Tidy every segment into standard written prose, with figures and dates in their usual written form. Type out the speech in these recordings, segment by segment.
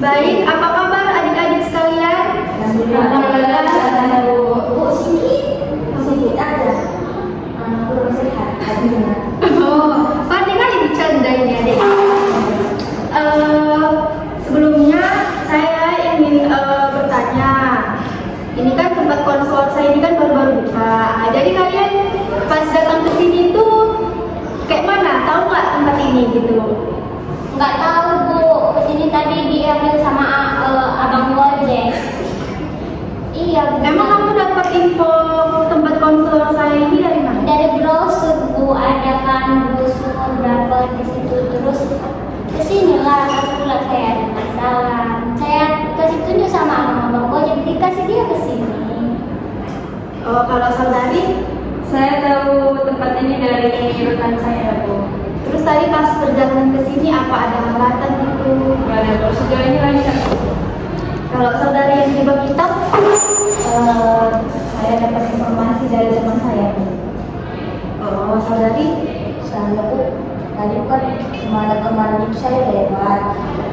Baik, apa kabar adik-adik sekalian? Alhamdulillah, saya Bu sini sedikit aja. Belum sehat hatinya. Oh, pandai kali bercanda ini adik. Sebelumnya saya ingin bertanya. Ini kan tempat konselor saya ini kan baru-baru buka. Jadi kalian pas datang ke sini tuh kayak mana? Tahu nggak tempat ini gitu? Nggak tahu Bu, kesini tadi diambil sama abang Gojek. Iya Bu. Emang kamu dapat info tempat konselor saya ini dari mana? Dari brosur Bu, ada kan brosur berapa di situ, terus kesinilah kebetulan saya ada masalah. Saya kasih tunjuk sama abang Gojek, dikasih dia kesini. Oh, kalau saudari? Saya tahu tempat ini dari rekan saya, Bu. Terus tadi pas perjalanan ke sini apa ada hambatan gitu? Nggak ada, Bu. Sejauh ini lancar. Kalau saudari yang tiba kitab, Saya dapat informasi dari teman saya Bu. oh saudari, Saya Bu, tadi kan semalam kemarin itu saya lewat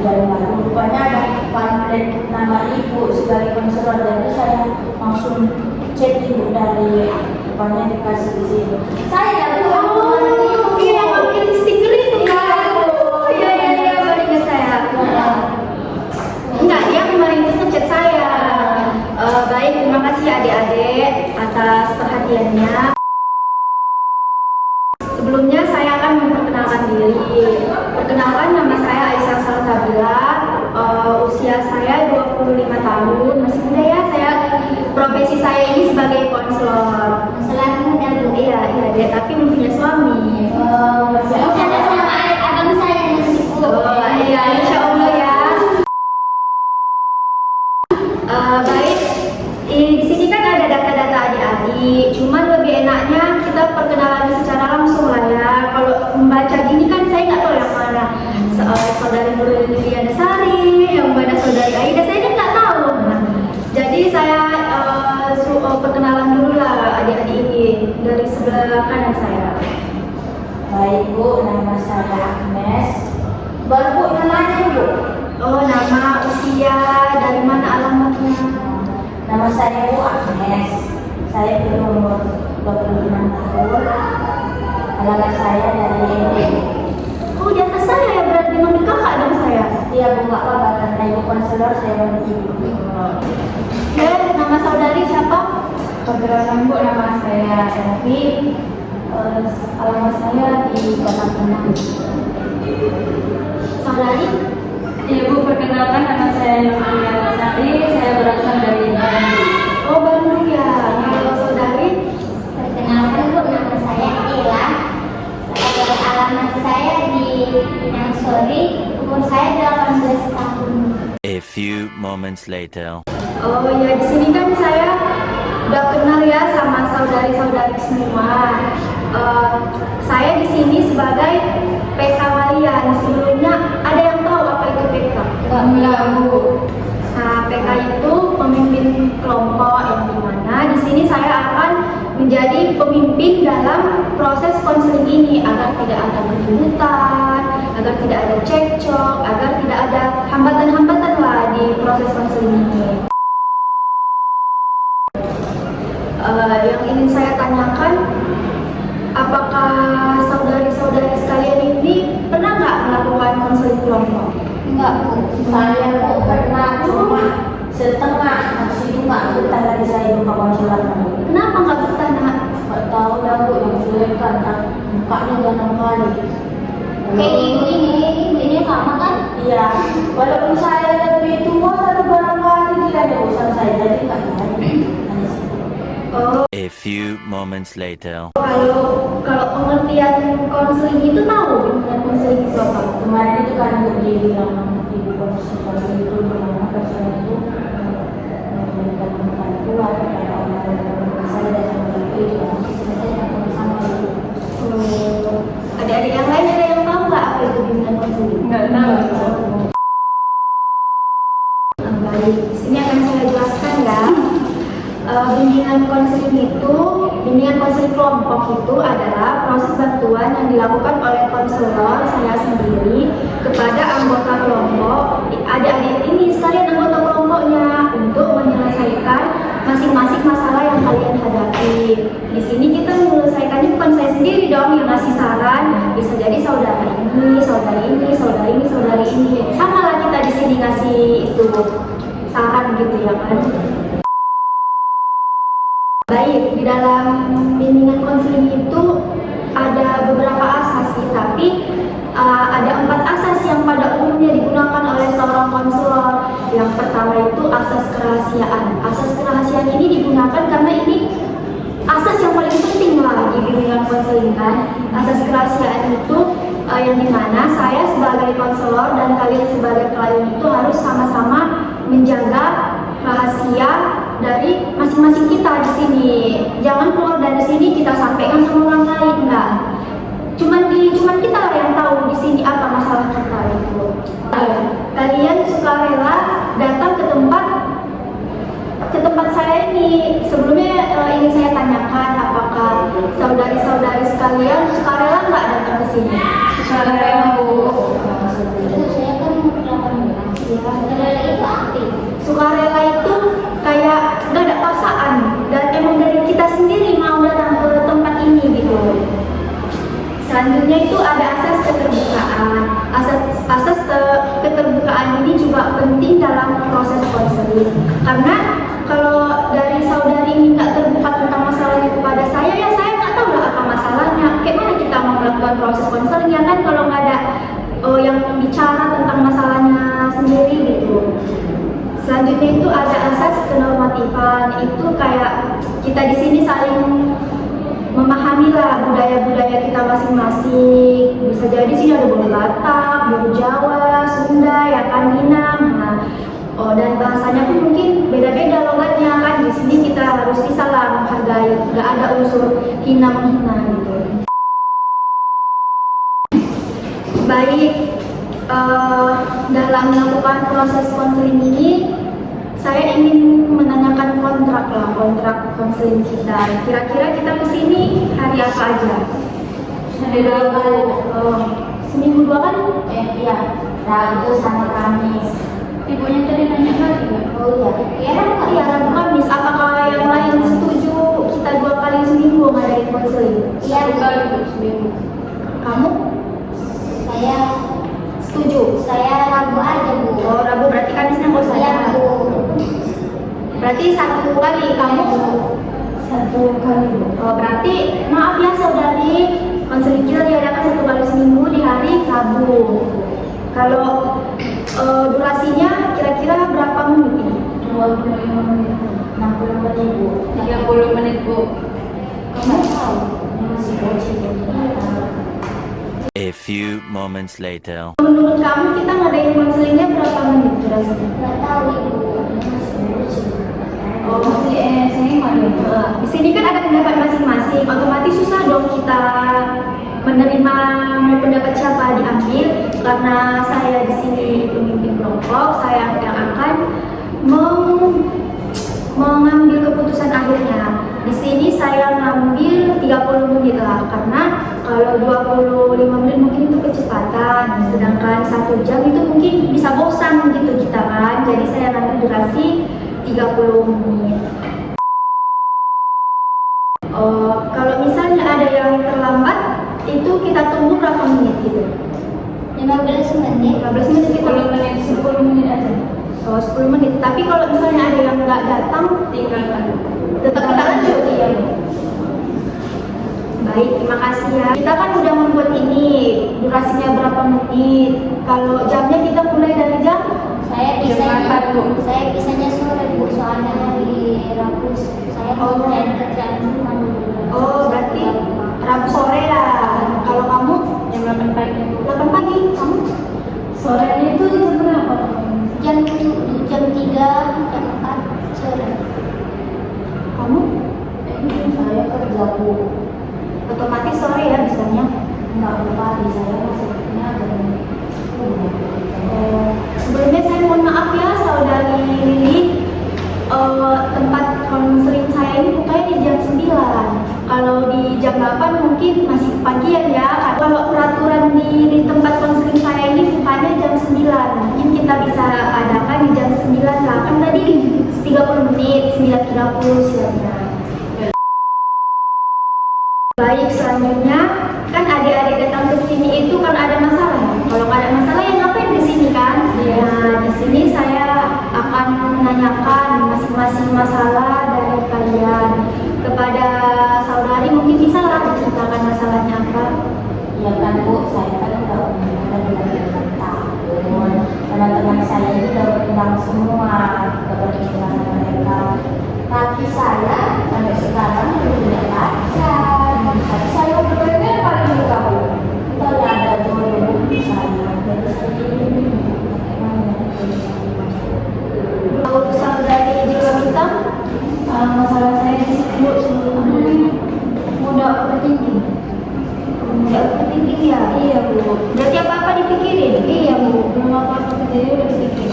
jalan rupanya ada pamflet nama ibu sebagai konselor, jadi saya langsung cek ibu dari rupanya dikasih di sini. Saya Bu yang kemarin itu. yang mungkin stiker itu kan? Oh iya, baru ingat saya. Enggak, dia kemarin itu ngechat saya. Baik, terima kasih adik-adik atas perhatiannya. Sebelumnya saya akan memperkenalkan diri. Perkenalkan, nama saya Aisyah Salsabila. Usia saya 25 tahun, masih muda ya. Profesi saya ini sebagai konselor. Masalah muda Bu. Iya, deh, tapi belum punya suami. Saya ada sama abang saya nanti Bu. Oh iya, insya Allah ya. Baik, di sini kan ada data-data adik-adik. Cuman lebih enaknya kita perkenalan secara langsung lah ya. Kalau membaca gini kan saya nggak tahu yang mana saudari Nurul Liliana Sari, yang mana saudari Aida, saya kan nggak tahu. Jadi saya perkenalan dulu lah adik-adik ini dari sebelah kanan saya. Baik Bu, nama saya Agnes. Baru Bu namanya Bu. Oh, nama, usia, dari mana alamatnya? Nama saya Bu Agnes. Saya berumur 26 tahun. Alamat saya dari NTB. Oh, di atas saya ya, berarti manggil kakak dong saya. Iya Bu, nggak apa-apa, karena ibu konselor saya bantu ibu. Ya, nama saudari siapa? Perkenalkan, Bu, nama saya Elvi. Alamat saya di Kota Pinang. Saudari? Iya, Bu, perkenalkan, nama saya Nurul Sari. Saya berasal dari Bandung. Oh, Bandung ya. Kalau saudari? Perkenalkan Bu, nama saya Ella. Alamat saya di Pinang Sori. Umur saya 18 tahun. A few moments later. Oh ya, di sini kan saya udah kenal ya sama saudari-saudari semua. Saya di sini sebagai PK kalian. Sebelumnya ada yang tahu apa itu PK? Enggak, Bu. Nah, PK itu pemimpin kelompok yang dimana di sini saya akan menjadi pemimpin dalam proses konseling ini agar tidak ada keributan, agar tidak ada cekcok, agar tidak ada hambatan-hambatan lah di proses konseling ini. Yang ingin saya tanyakan, apakah saudari-saudari sekalian ini pernah nggak melakukan konseling kelompok? Enggak Bu, saya Bu pernah cuma setengah, masih itu nggak betah lagi saya buka konselor. Kenapa nggak bertanya? Nggak tahu dah Bu, yang sulit kan mukanya jangan kali. Kayak ibu ini sama kan? Iya, walaupun saya lebih tua tapi barangkali dia ada urusan saya, jadi nggak jadi. Oh, A few moments later. kalau pengertian konseling itu tahu dengan konseling itu apa? Kemarin itu kan berdiri yang di konselor itu bagaimana konselor itu memberikan bantuan kepada orang-orang saya dan seperti itu kan saya sama itu. Adik-adik yang lain ada yang tahu nggak apa itu bimbingan konseling? Enggak tahu. Baik, di sini akan saya jelaskan ya. Bimbingan konseling kelompok itu adalah proses bantuan yang dilakukan oleh konselor saya sendiri kepada anggota kelompok. Adik-adik ini gitu, saran gitu ya kan. Baik, di dalam bimbingan konseling itu ada beberapa asas sih, tapi ada 4 asas yang pada umumnya digunakan oleh seorang konselor. Yang pertama itu asas kerahasiaan. Asas kerahasiaan ini digunakan karena ini asas yang paling penting lah di bimbingan konseling kan. Asas kerahasiaan itu yang dimana saya sebagai konselor dan kalian sebagai klien itu harus sama-sama menjaga rahasia dari masing-masing kita di sini. Jangan keluar dari sini kita sampaikan sama orang lain, enggak. Cuman kita lah yang tahu di sini apa masalah kita itu. Kalian sukarela datang ke tempat saya ini. Sebelumnya ingin saya tanyakan, apakah saudari-saudari sekalian sukarela nggak datang ke sini? Sukarela, Bu. Saya kan 18 ya. Sukarela itu aktif. Sukarela itu kayak nggak ada paksaan dan emang dari kita sendiri mau datang ke tempat ini gitu. Selanjutnya itu ada asas keterbukaan. Keterbukaan ini juga penting dalam proses konseling. Karena kalau dari saudari ini nggak terbuka tentang masalahnya kepada saya, ya saya nggak tahu lah apa masalahnya. Kayak mana kita mau melakukan proses konseling ya kan kalau nggak ada yang bicara tentang masalahnya sendiri gitu. Selanjutnya itu ada asas kenormatifan. Itu kayak kita di sini saling memahami lah budaya-budaya kita masing-masing. Bisa jadi sini ada Bolu Batak, Bolu Jawa, Sunda, ya kan, Minang. Nah, dan bahasanya pun mungkin beda-beda logatnya kan. Di sini kita harus bisa lah menghargai, nggak ada unsur hina menghina gitu. Baik, dalam melakukan proses konseling ini saya ingin menanyakan kontrak konseling kita. Kira-kira kita kesini hari apa aja? Hari Rabu. Seminggu 2 kali? Iya, Rabu sama Kamis. Ibunya tadi nanya lagi nggak? Oh iya, Iya, Rabu Kamis. Apakah yang lain setuju kita 2 kali seminggu ngadain konseling? Iya, Kali Bu, seminggu. Kamu saya setuju? Rabu aja, Bu. Oh, Rabu berarti Kamisnya nggak usah Iya, ada. Bu. Berarti 1 kali kamu? 1 kali Bu. Oh, berarti maaf ya saudari, konseling kita diadakan 1 kali seminggu di hari Rabu. Kalau durasinya kira-kira berapa menit ini? 25 menit. 60 menit, Bu. 30 menit Bu. Kamu tahu? Ini masih bocil. A few moments later. Menurut kamu kita ngadain konselingnya berapa menit durasinya? Nggak tahu, Ibu. Ini masih bocil. Oh, masih SMA ya. Di sini kan ada pendapat masing-masing, otomatis susah dong kita menerima pendapat siapa diambil. Karena saya di sini pemimpin kelompok, saya yang akan mengambil keputusan akhirnya. Di sini saya ngambil 30 menit lah, karena kalau 25 menit mungkin itu kecepatan, sedangkan 1 jam itu mungkin bisa bosan gitu kita kan. Jadi saya ngambil durasi 30 menit. Kalau misalnya ada yang terlambat, itu kita tunggu berapa menit gitu? 15 menit. 15 menit kita 10 menit, 10 menit aja. Oh, 10 menit. Tapi kalau misalnya ada yang nggak datang, Tinggalkan. tetap kita lanjut. Iya. Baik, terima kasih ya. Kita kan udah membuat ini, durasinya berapa menit. Kalau jamnya kita mulai dari jam Saya Jam bisanya, 4, Bu. saya bisanya sore, Bu. Soalnya hari Rabu saya mau kerjaan rumah. Oh, berarti Rabu sore ya. Kalau kamu Jam 8 pagi Bu. 8 pagi, kamu Sorenya itu jam berapa? Jam 3, jam 4 sore. kamu Saya kerja, Bu. otomatis sore ya bisanya. Enggak pagi, saya masuknya jam 10. Sebelumnya saya mohon maaf ya saudari Lili, tempat konseling saya ini bukanya di jam 9. Kalau di jam 8 mungkin masih pagian ya. Kalau peraturan di tempat konseling saya ini bukanya jam 9. Mungkin kita bisa adakan di jam 9 lah. Kan tadi 30 menit, 9.30 siangnya. Baik, selanjutnya kan adik-adik datang ke sini itu kan ada masalah. Kalau nggak ada masalah ya ngapain di sini kan? Nah, di sini saya masing-masing masalah dari kalian. Kepada saudari mungkin bisa lah diceritakan masalahnya apa. Ya kan Bu, saya kan udah dari tahun. Teman-teman saya itu udah bilang semua keberhasilan mereka. Tapi saya sampai sekarang belum punya pacar. Tapi saya benar-benar paling suka Bu. Itu ada jodoh di saya. Jadi saya ini Kalau saudari juga minta Masalah saya di sini Bu, sebenarnya mudah overthinking. nggak penting ya. Iya Bu. Berarti apa-apa dipikirin. Iya Bu, belum apa-apa jadi udah sedikit.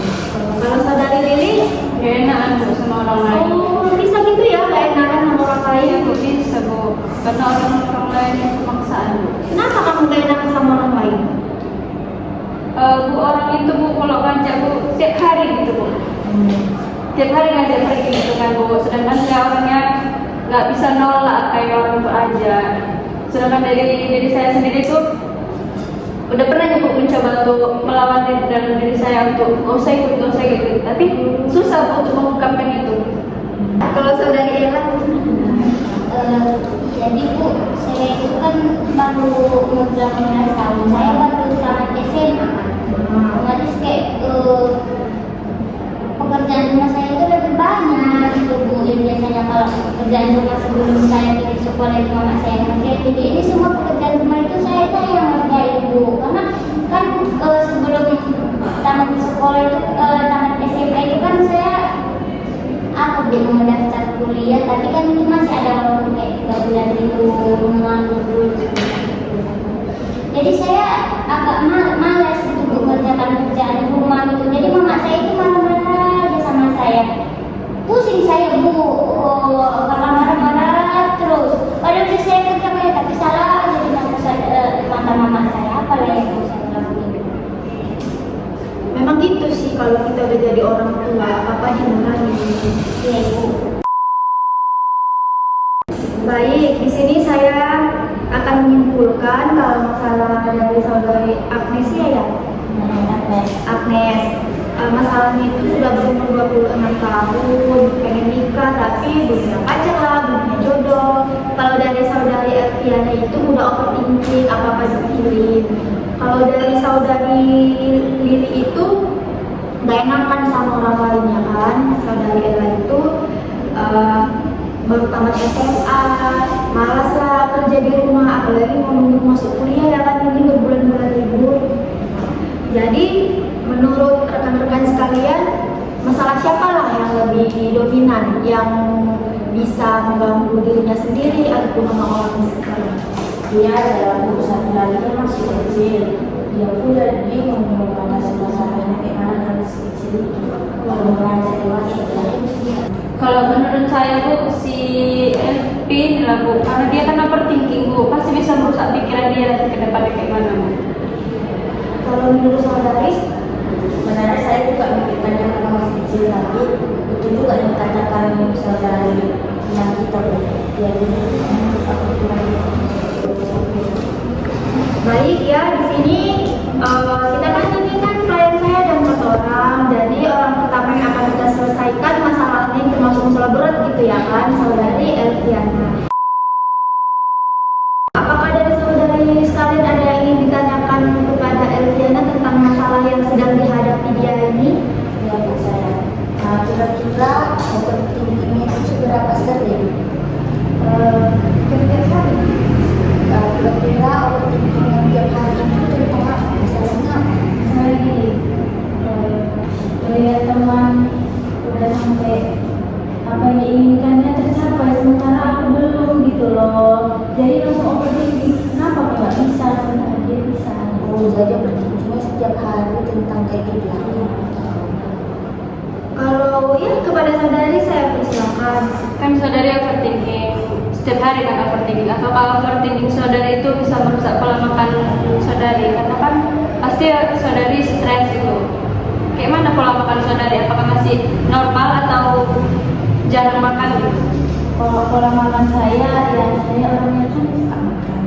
Kalau saudari Lili, Gak enakan Bu sama orang lain. oh bisa gitu ya, nggak enakan sama orang lain. Iya Bu, bisa Bu. Karena orang lain itu paksaan Bu. Kenapa kamu gak enakan sama orang lain? Bu, orang itu Bu, kalau ngajak Bu, tiap hari gitu Bu. Tiap hari ngajak pergi gitu kan Bu. Sedangkan saya orangnya nggak bisa nolak kayak orang berajak. Sedangkan dari saya sendiri tuh udah pernah mencoba untuk melawan dalam diri saya untuk nggak usah ikut, tapi susah Bu untuk mengungkapkan itu. Kalau saudari Ella, jadi Bu, saya itu kan baru menjelang 15 tahun. Saya baru tamat SMA. Otomatis kayak pekerjaan rumah saya itu lebih banyak gitu Bu. Yang biasanya kalau pekerjaan rumah sebelum saya pergi sekolah itu mama saya ngerjain. Jadi ini semua pekerjaan rumah itu saya yang ngerjain Bu. Karena kan sebelum tamat sekolah itu tamat SMA itu kan saya belum mendaftar kuliah, tapi kan itu masih ada waktu kayak 3 bulan itu menganggur dulu. Jadi saya agak malas untuk mengerjakan pekerjaan rumah itu. Jadi mama saya itu marah-marah aja sama saya. Pusing saya Bu, karena marah-marah terus. Padahal saya kerja kayak tapi salah jadi mata mama saya apalah yang harus saya lakuin. memang gitu sih kalau kita udah jadi orang tua, apa dimarahin. Iya Bu. Baik, di sini saya akan menyimpulkan kalau masalah dari saudari Agnes ya, Agnes. Masalahnya itu sudah berumur 26 tahun, pengen nikah tapi belum punya pacar lah, belum punya jodoh. Kalau dari saudari Elviana itu udah overthinking, apa-apa dipikirin. Kalau dari saudari Lili itu gak enakan sama orang lainnya kan. Saudari Ella itu baru tamat SMA, malas lah kerja di rumah, apalagi mau nunggu masuk kuliah ya kan, ini berbulan-bulan libur. Jadi menurut rekan-rekan sekalian, masalah siapa lah yang lebih dominan, yang bisa mengganggu dirinya sendiri ataupun sama orang sekitar? Dia adalah Bu, satu lagi dia masih kecil. Dia pun udah bingung mau mana suasananya kayak mana kan masih kecil itu. Kalau beranjak dewasa Kalau menurut saya Bu, si FP lah Bu, karena dia kan overthinking Bu, pasti bisa merusak pikiran dia ke depannya kayak mana Bu. Kalau menurut saudari, sebenarnya saya juga mikirkannya karena masih kecil, tapi itu juga yang dikatakan saudari yang kita dia jadi aku kurang. baik ya, di sini kita kan ini kan klien saya ada 4 orang, jadi orang pertama yang akan kita selesaikan masalahnya yang termasuk masalah berat gitu ya kan, saudari Elviana. Apakah dari saudari sekalian ada yang ingin ditanyakan kepada Elviana tentang masalah yang sedang dihadapi dia ini? Ya Bu, saya kira-kira overthinkingnya itu seberapa sering? Setiap hari. Kira-kira overthinking yang tiap hari itu tentang apa? Misalnya Misalnya gini, melihat teman udah sampai apa yang diinginkannya tercapai, sementara aku belum gitu loh. Jadi langsung overthinking, kenapa aku nggak bisa, sementara dia bisa. jadi overthinkingnya setiap hari tentang kayak gitu ya. Kalau ya kepada saudari saya persilakan. Kan saudari overthinking, setiap hari kan overthinking. Apakah overthinking saudari itu bisa merusak pola makan saudari? Karena kan pasti saudari stres itu. Kayak mana pola makan saudari? Apakah masih normal atau jarang makan gitu? Kalau pola makan saya, ya saya orangnya kan suka makan.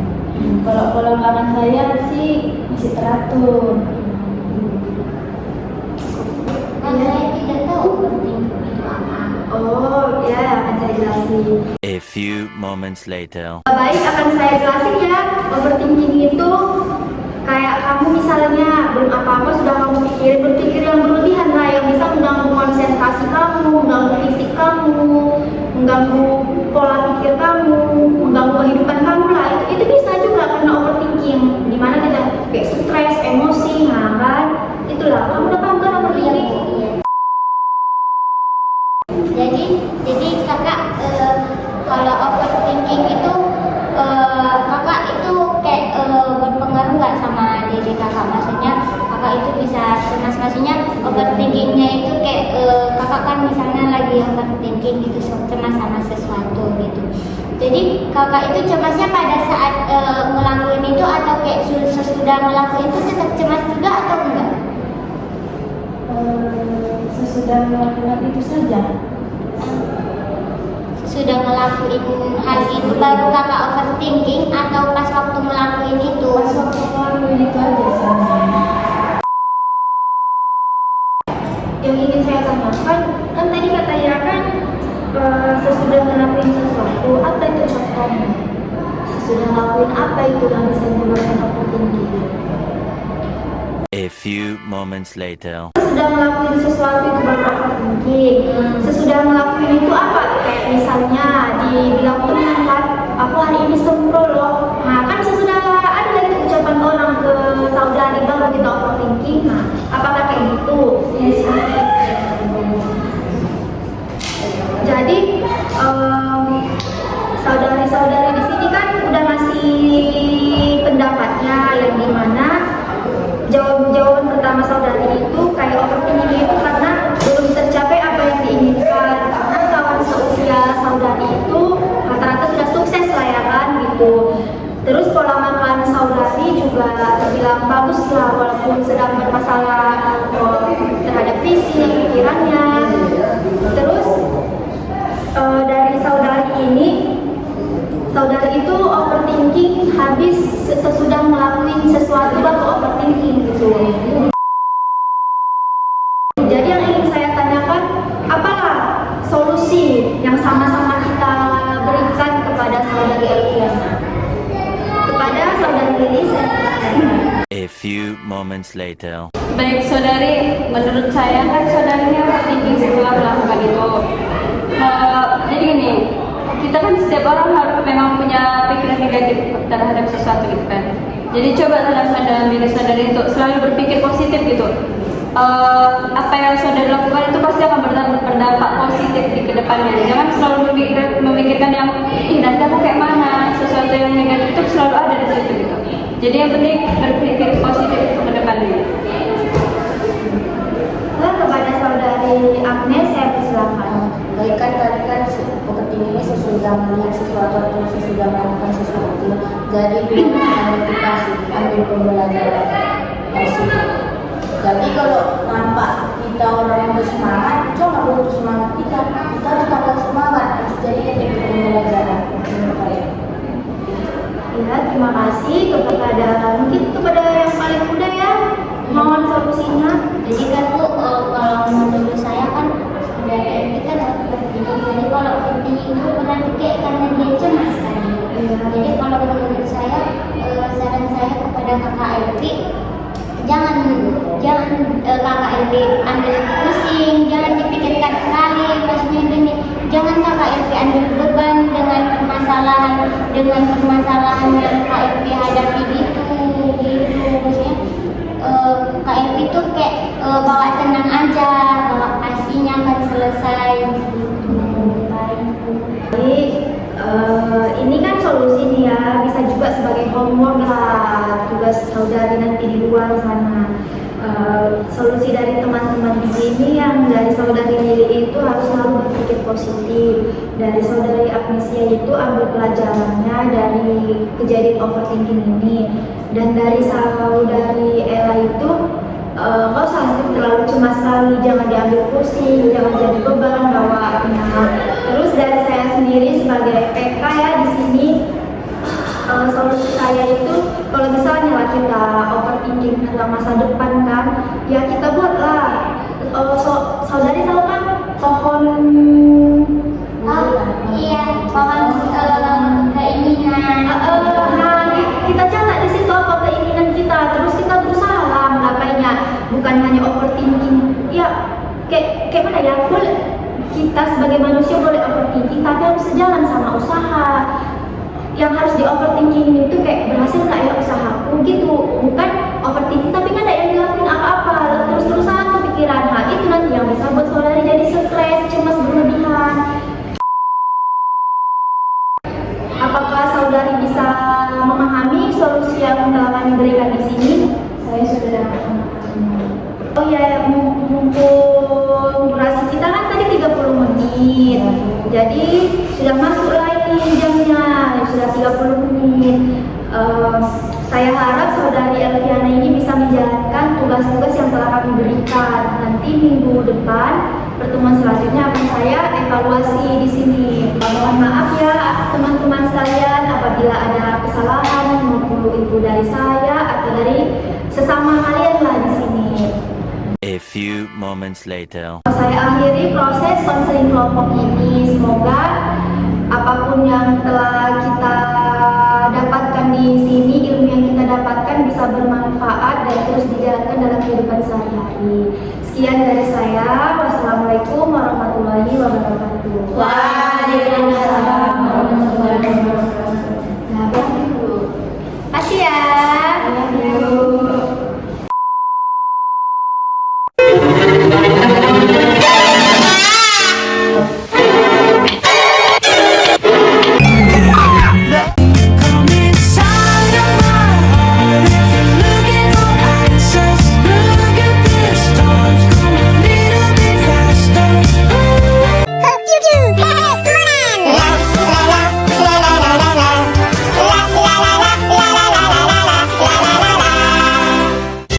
Kalau pola makan saya sih masih teratur. Kan saya tidak tahu overthinking itu apa. Oh, jelasin. A few moments later. Baik, akan saya jelasin ya. Overthinking itu kayak kamu misalnya belum apa-apa sudah kamu pikirin, berpikir yang berlebihan lah, yang bisa mengganggu konsentrasi kamu, mengganggu fisik kamu, mengganggu pola pikir kamu, mengganggu kehidupan kamu lah. Itu bisa juga karena overthinking, dimana kita kayak stres, emosi, nah kan? Itulah, kamu udah paham kan overthinking? Iya. Jadi kakak kalau overthinking itu kakak itu kayak berpengaruh nggak sama diri kakak? Maksudnya kakak itu bisa cemas, maksudnya overthinkingnya itu kayak kakak kan misalnya lagi overthinking gitu, cemas sama sesuatu gitu. Jadi kakak itu cemasnya pada saat ngelakuin itu atau kayak sesudah ngelakuin itu tetap cemas juga atau enggak? Sesudah melakukan itu saja. Sudah ngelakuin hal itu baru kakak overthinking atau pas waktu ngelakuin itu? Pas waktu ngelakuin itu aja sebenarnya. Yang ingin saya tanyakan, kan tadi katanya kan sesudah ngelakuin sesuatu, apa itu contohnya? Sesudah ngelakuin apa itu yang bisa menyebabkan overthinking? A few moments later. Sesudah ngelakuin sesuatu itu baru overthinking. Sesudah ngelakuin itu apa? Kayak misalnya dibilang teman kan, aku hari ini sempro loh. Nah kan sesudah ada lagi ucapan orang ke saudari baru kita overthinking. Nah apakah kayak gitu? Yes. Jadi saudari-saudari di sini kan udah ngasih pendapatnya yang dimana jawaban pertama saudari itu kayak overthinking itu karena belum tercapai apa yang diinginkan, karena kawan seusia saudari itu rata-rata sudah sukses lah ya kan gitu. Terus pola makan saudari juga terbilang bagus lah walaupun sedang bermasalah terhadap fisik, pikirannya. Terus dari saudari ini, saudari itu overthinking habis sesudah ngelakuin sesuatu baru overthinking gitu. Jadi yang ingin saya tanyakan, apalah solusi yang sama-sama kita berikan kepada saudari Elviana, kepada saudari Lilis? A few moments later. Baik saudari, menurut saya kan saudarinya overthinking setelah melakukan itu. Jadi gini, kita kan setiap orang harus memang punya pikiran negatif terhadap sesuatu gitu kan. Jadi coba tanamkan dalam diri saudari untuk selalu berpikir positif gitu. Apa yang saudari lakukan itu pasti akan berdampak positif di kedepannya. Jangan selalu memikirkan yang nanti aku kayak mana, sesuatu yang negatif itu selalu ada di situ gitu. Jadi yang penting berpikir positif ke depannya. Kepada saudari Agnes saya persilakan. Baik kan tadi kan overthinking ini sesudah melihat sesuatu atau sesudah melakukan sesuatu. Jadi ambil motivasi, ambil pembelajaran dari situ. Jadi kalau nampak kita orang yang bersemangat, coba untuk semangat kita harus tambah semangat. Jadi kita pembelajaran. Ya, terima kasih kepada mungkin kepada yang paling muda ya. Mohon solusinya. Jadi kan Bu, kalau menurut saya kan dari kita overthinking. Jadi kalau overthinking itu berarti kayak karena dia cemas kan. Jadi kalau menurut saya, saran saya kepada kakak Elvi, jangan kakak Elvi ambil pusing, jangan dipikirkan sekali. Maksudnya gini, jangan kakak Elvi ambil beban dengan permasalahan yang kakak Elvi hadapi gitu. Maksudnya Kak Elvi tuh kayak bawa tenang aja, bawa pastinya akan selesai gitu. Baik, ini kan solusi nih ya, bisa juga sebagai homework lah tugas saudari nanti di luar sana. Solusi dari teman-teman di sini yang dari saudari Lili itu harus selalu berpikir positif. Dari saudari Agnesia itu ambil pelajarannya dari kejadian overthinking ini. Dan dari saudari Ella itu kau sampai terlalu cemas sekali, jangan diambil pusing, jangan jadi beban bawaannya. Terus dari saya sendiri sebagai PK ya di sini, solusi saya itu kalau misalnya lah kita overthinking tentang masa depan kan, ya kita buatlah. Saudari tahu kan pohon? bukan hanya overthinking. Ya, kayak mana ya? Kita sebagai manusia boleh overthinking, tapi harus sejalan sama usaha. Yang harus di overthinking itu kayak berhasil nggak ya usahaku gitu, bukan overthinking tapi nggak ada yang dilakuin apa-apa, terus-terusan kepikiran. Hal itu nanti yang bisa buat saudari jadi stres, cemas berlebihan. Apakah saudari bisa memahami solusi yang telah kami berikan di sini? Saya sudah memahami. Oh ya, mumpung durasi kita kan tadi 30 menit. Jadi sudah masuk lagi jamnya, sudah 30 menit. Saya harap saudari Elviana ini bisa menjalankan tugas-tugas yang telah kami berikan. Nanti minggu depan pertemuan selanjutnya akan saya evaluasi di sini. Mohon maaf ya teman-teman sekalian apabila ada kesalahan maupun itu dari saya atau dari sesama kalian lah di sini. A few moments later. Saya akhiri proses konseling kelompok ini. Semoga apapun yang telah kita dapatkan di sini, ilmu yang kita dapatkan bisa bermanfaat dan terus dijalankan dalam kehidupan sehari-hari. Sekian dari saya. Wassalamualaikum warahmatullahi wabarakatuh. Waalaikumsalam warahmatullahi wabarakatuh.